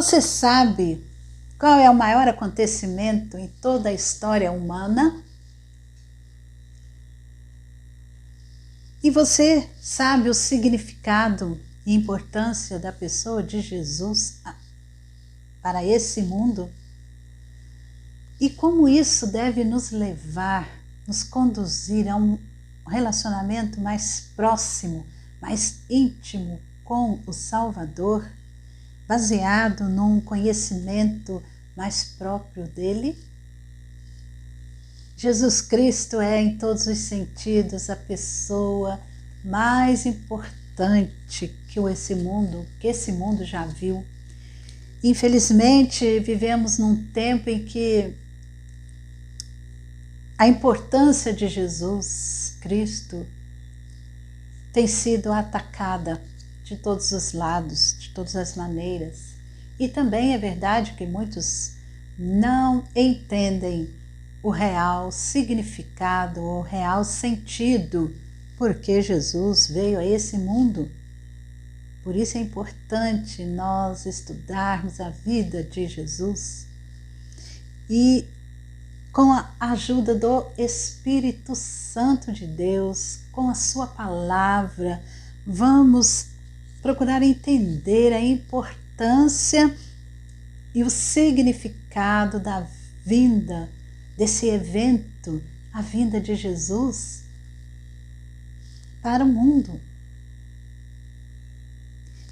Você sabe qual é o maior acontecimento em toda a história humana? E você sabe o significado e importância da pessoa de Jesus para esse mundo? E como isso deve nos levar, nos conduzir a um relacionamento mais próximo, mais íntimo com o Salvador, baseado num conhecimento mais próprio dele? Jesus Cristo é, em todos os sentidos, a pessoa mais importante que esse mundo já viu. Infelizmente, vivemos num tempo em que a importância de Jesus Cristo tem sido atacada de todos os lados, de todas as maneiras. E também é verdade que muitos não entendem o real significado, o real sentido, porque Jesus veio a esse mundo. Por isso é importante nós estudarmos a vida de Jesus e, com a ajuda do Espírito Santo de Deus, com a sua palavra, vamos procurar entender a importância e o significado da vinda desse evento, a vinda de Jesus para o mundo.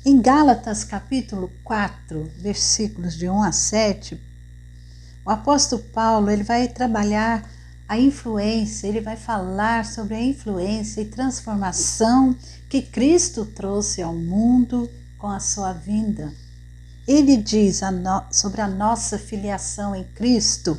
Em Gálatas capítulo 4, versículos de 1 a 7, o apóstolo Paulo ele vai trabalhar a influência, ele vai falar sobre a influência e transformação que Cristo trouxe ao mundo com a sua vinda. Ele diz sobre a nossa filiação em Cristo: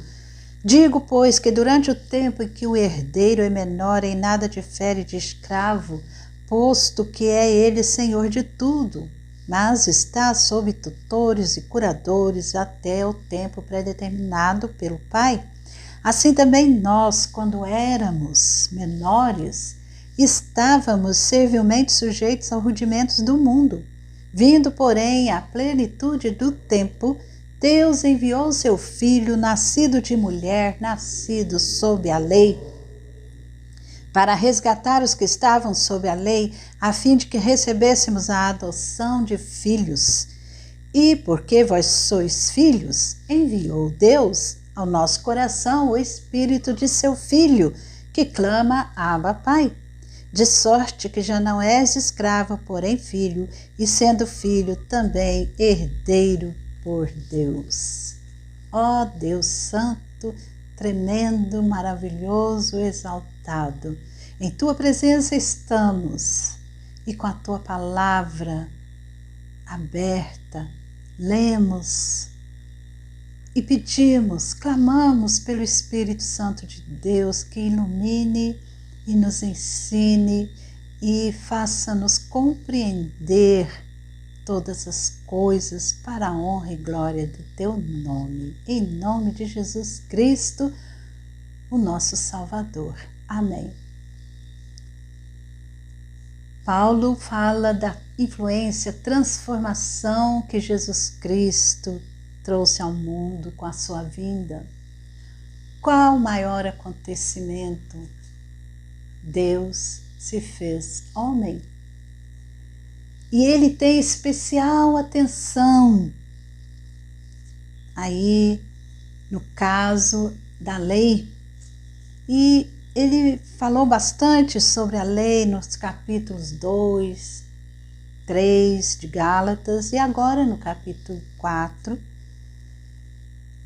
digo, pois, que durante o tempo em que o herdeiro é menor, em nada difere de escravo, posto que é ele senhor de tudo, mas está sob tutores e curadores até o tempo predeterminado pelo Pai. Assim também nós, quando éramos menores, estávamos servilmente sujeitos aos rudimentos do mundo. Vindo, porém, à plenitude do tempo, Deus enviou seu Filho, nascido de mulher, nascido sob a lei, para resgatar os que estavam sob a lei, a fim de que recebêssemos a adoção de filhos. E porque vós sois filhos, enviou Deus ao nosso coração o Espírito de seu Filho, que clama: Abba, Pai. De sorte que já não és escravo, porém filho, e sendo filho também herdeiro por Deus. Ó Deus Santo, tremendo, maravilhoso, exaltado, em tua presença estamos, e com a tua palavra aberta, lemos e pedimos, clamamos pelo Espírito Santo de Deus que ilumine e nos ensine e faça-nos compreender todas as coisas para a honra e glória do teu nome. Em nome de Jesus Cristo, o nosso Salvador. Amém. Paulo fala da influência, transformação que Jesus Cristo trouxe ao mundo com a sua vinda. Qual o maior acontecimento? Deus se fez homem. E ele tem especial atenção aí no caso da lei. E ele falou bastante sobre a lei nos capítulos 2, 3 de Gálatas, e agora no capítulo 4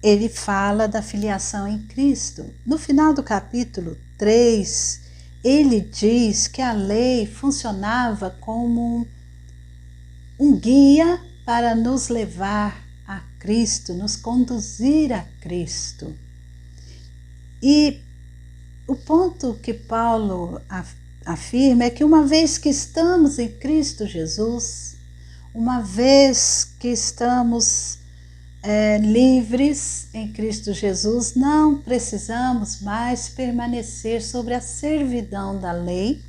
ele fala da filiação em Cristo. No final do capítulo 3, ele diz que a lei funcionava como um guia para nos levar a Cristo, nos conduzir a Cristo. E o ponto que Paulo afirma é que uma vez que estamos em Cristo Jesus, uma vez que estamos livres em Cristo Jesus, não precisamos mais permanecer sobre a servidão da lei.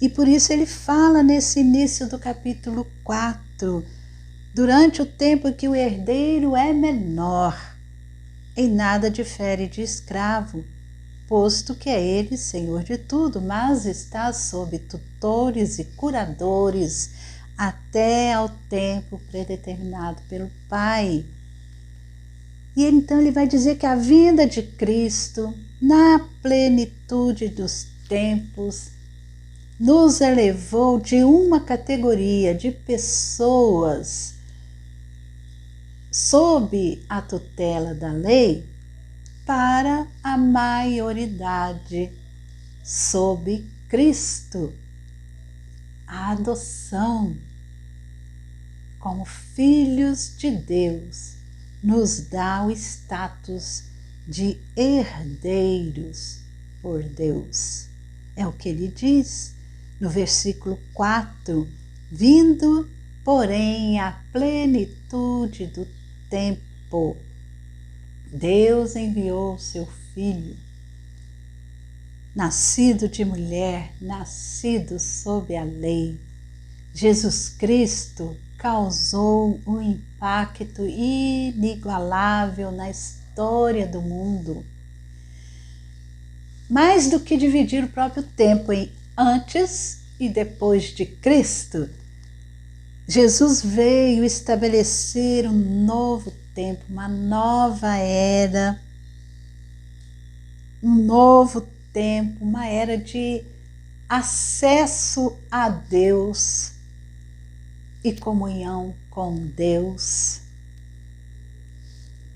E por isso ele fala nesse início do capítulo 4 durante o tempo que o herdeiro é menor, em nada difere de escravo, posto que é ele senhor de tudo, mas está sob tutores e curadores até ao tempo predeterminado pelo Pai. E então ele vai dizer que a vinda de Cristo, na plenitude dos tempos, nos elevou de uma categoria de pessoas sob a tutela da lei para a maioridade sob Cristo. A adoção como filhos de Deus nos dá o status de herdeiros por Deus. É o que ele diz no versículo 4, vindo, porém, a plenitude do tempo, Deus enviou seu Filho, nascido de mulher, nascido sob a lei. Jesus Cristo causou um impacto inigualável na história do mundo. Mais do que dividir o próprio tempo em antes e depois de Cristo, Jesus veio estabelecer um novo tempo, uma nova era, um novo tempo, uma era de acesso a Deus e comunhão com Deus.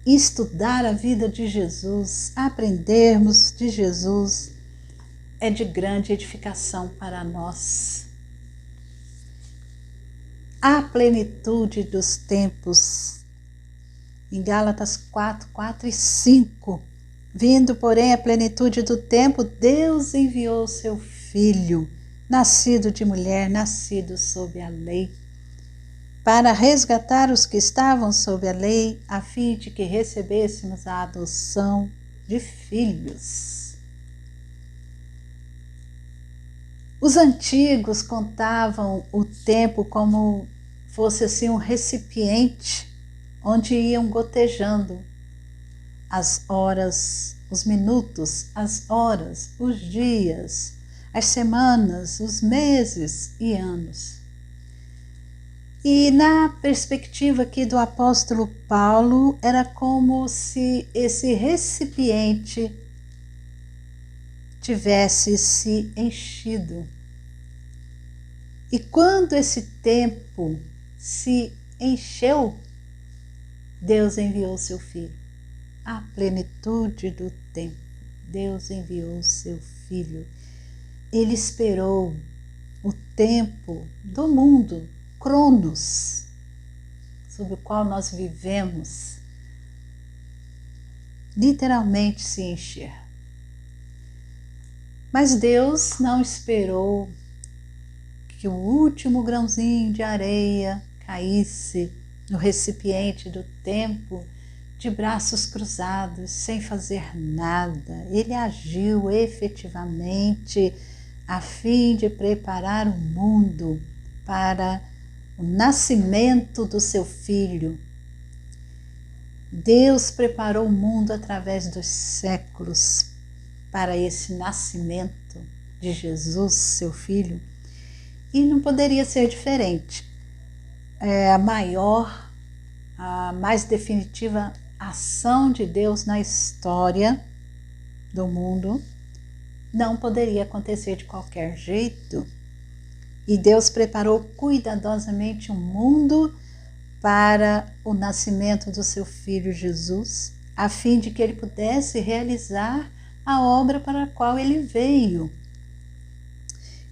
Estudar a vida de Jesus, aprendermos de Jesus, é de grande edificação para nós. A plenitude dos tempos, em Gálatas 4, 4 e 5, vindo, porém, a plenitude do tempo, Deus enviou seu Filho, nascido de mulher, nascido sob a lei, para resgatar os que estavam sob a lei, a fim de que recebêssemos a adoção de filhos. Os antigos contavam o tempo como fosse assim um recipiente onde iam gotejando as horas, os minutos, as horas, os dias, as semanas, os meses e anos. E na perspectiva aqui do apóstolo Paulo, era como se esse recipiente tivesse se enchido. E quando esse tempo se encheu, Deus enviou seu Filho. A plenitude do tempo, Deus enviou seu Filho. Ele esperou o tempo do mundo, Cronos, sob o qual nós vivemos, literalmente se encher. Mas Deus não esperou que o último grãozinho de areia caísse no recipiente do tempo de braços cruzados, sem fazer nada. Ele agiu efetivamente a fim de preparar o mundo para o nascimento do seu Filho. Deus preparou o mundo através dos séculos para esse nascimento de Jesus, seu Filho, e não poderia ser diferente. A maior, a mais definitiva ação de Deus na história do mundo não poderia acontecer de qualquer jeito. E Deus preparou cuidadosamente o mundo para o nascimento do seu Filho Jesus, a fim de que ele pudesse realizar a obra para a qual ele veio.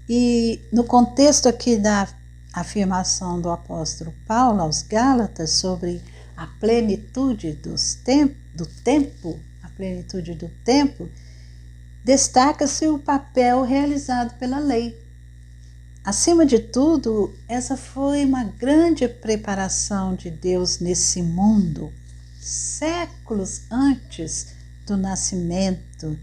E no contexto aqui da afirmação do apóstolo Paulo aos Gálatas sobre a plenitude do tempo, a plenitude do tempo, destaca-se o papel realizado pela lei. Acima de tudo, essa foi uma grande preparação de Deus nesse mundo, séculos antes do nascimento,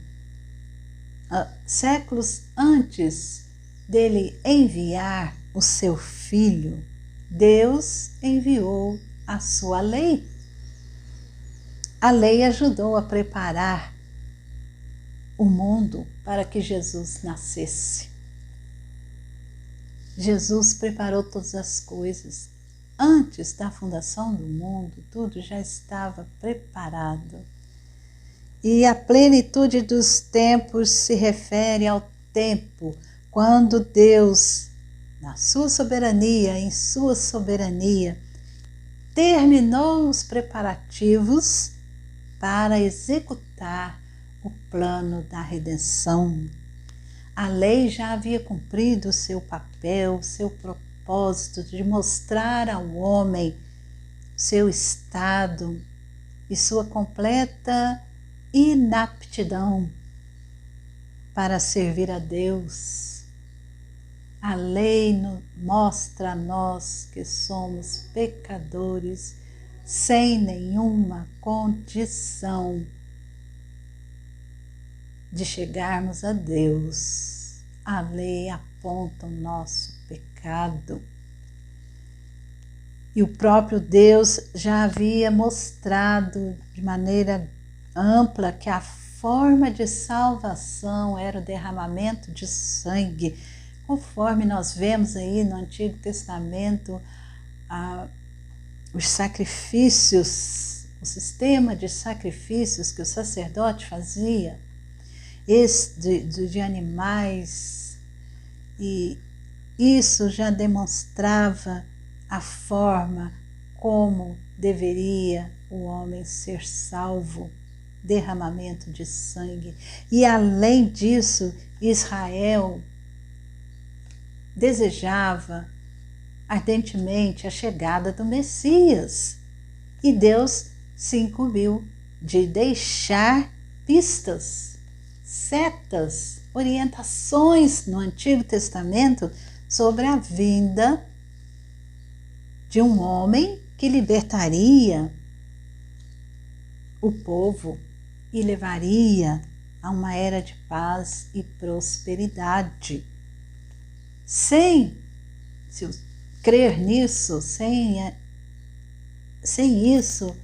séculos antes dele enviar o seu Filho Deus enviou a sua lei. A lei ajudou a preparar o mundo para que Jesus nascesse. Jesus preparou todas as coisas. Antes da fundação do mundo, tudo já estava preparado. E a plenitude dos tempos se refere ao tempo quando Deus, na sua soberania, em sua soberania, terminou os preparativos para executar o plano da redenção. A lei já havia cumprido o seu papel, seu propósito de mostrar ao homem seu estado e sua completa inaptidão para servir a Deus. A lei mostra a nós que somos pecadores sem nenhuma condição de chegarmos a Deus. A lei aponta o nosso pecado. E o próprio Deus já havia mostrado de maneira ampla que a forma de salvação era o derramamento de sangue, conforme nós vemos aí no Antigo Testamento, os sacrifícios, o sistema de sacrifícios que o sacerdote fazia, de animais, e isso já demonstrava a forma como deveria o homem ser salvo, derramamento de sangue. E além disso, Israel desejava ardentemente a chegada do Messias. E Deus se incumbiu de deixar pistas, setas, orientações no Antigo Testamento sobre a vinda de um homem que libertaria o povo e levaria a uma era de paz e prosperidade. Sem crer nisso, sem isso,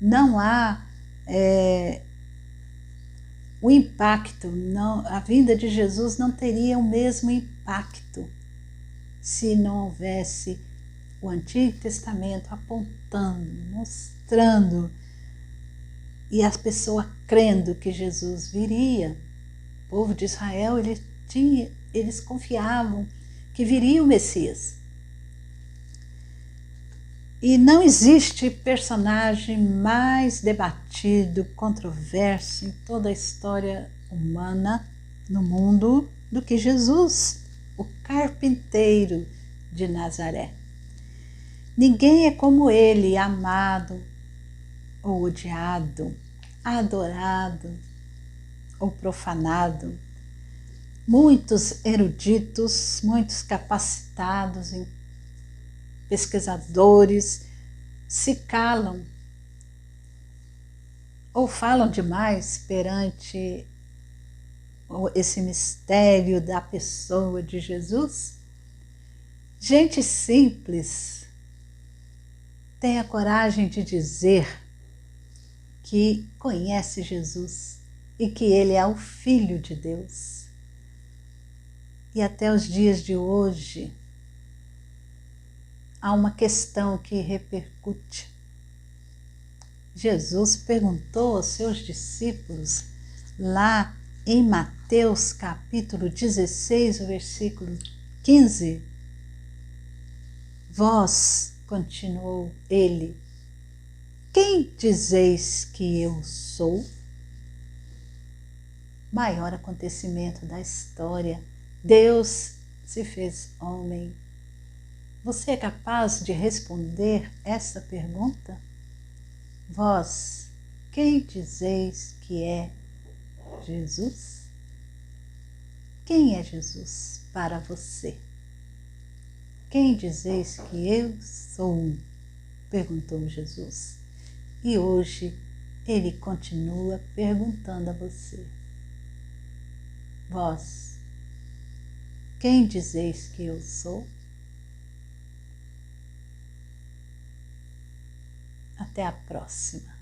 não há o impacto, a vinda de Jesus não teria o mesmo impacto se não houvesse o Antigo Testamento apontando, mostrando, e as pessoas crendo que Jesus viria. O povo de Israel, eles confiavam que viria o Messias. E não existe personagem mais debatido, controverso em toda a história humana no mundo do que Jesus, o carpinteiro de Nazaré. Ninguém é como ele, amado ou odiado, adorado ou profanado. Muitos eruditos, muitos capacitados, pesquisadores se calam ou falam demais perante esse mistério da pessoa de Jesus. Gente simples tem a coragem de dizer que conhece Jesus e que ele é o Filho de Deus. E até os dias de hoje, há uma questão que repercute. Jesus perguntou aos seus discípulos, lá em Mateus capítulo 16, versículo 15, vós, continuou ele, quem dizeis que eu sou? Maior acontecimento da história, Deus se fez homem. Você é capaz de responder essa pergunta? Vós, quem dizeis que é Jesus? Quem é Jesus para você? Quem dizeis que eu sou? Perguntou Jesus. E hoje ele continua perguntando a você. Vós, quem dizeis que eu sou? Até a próxima!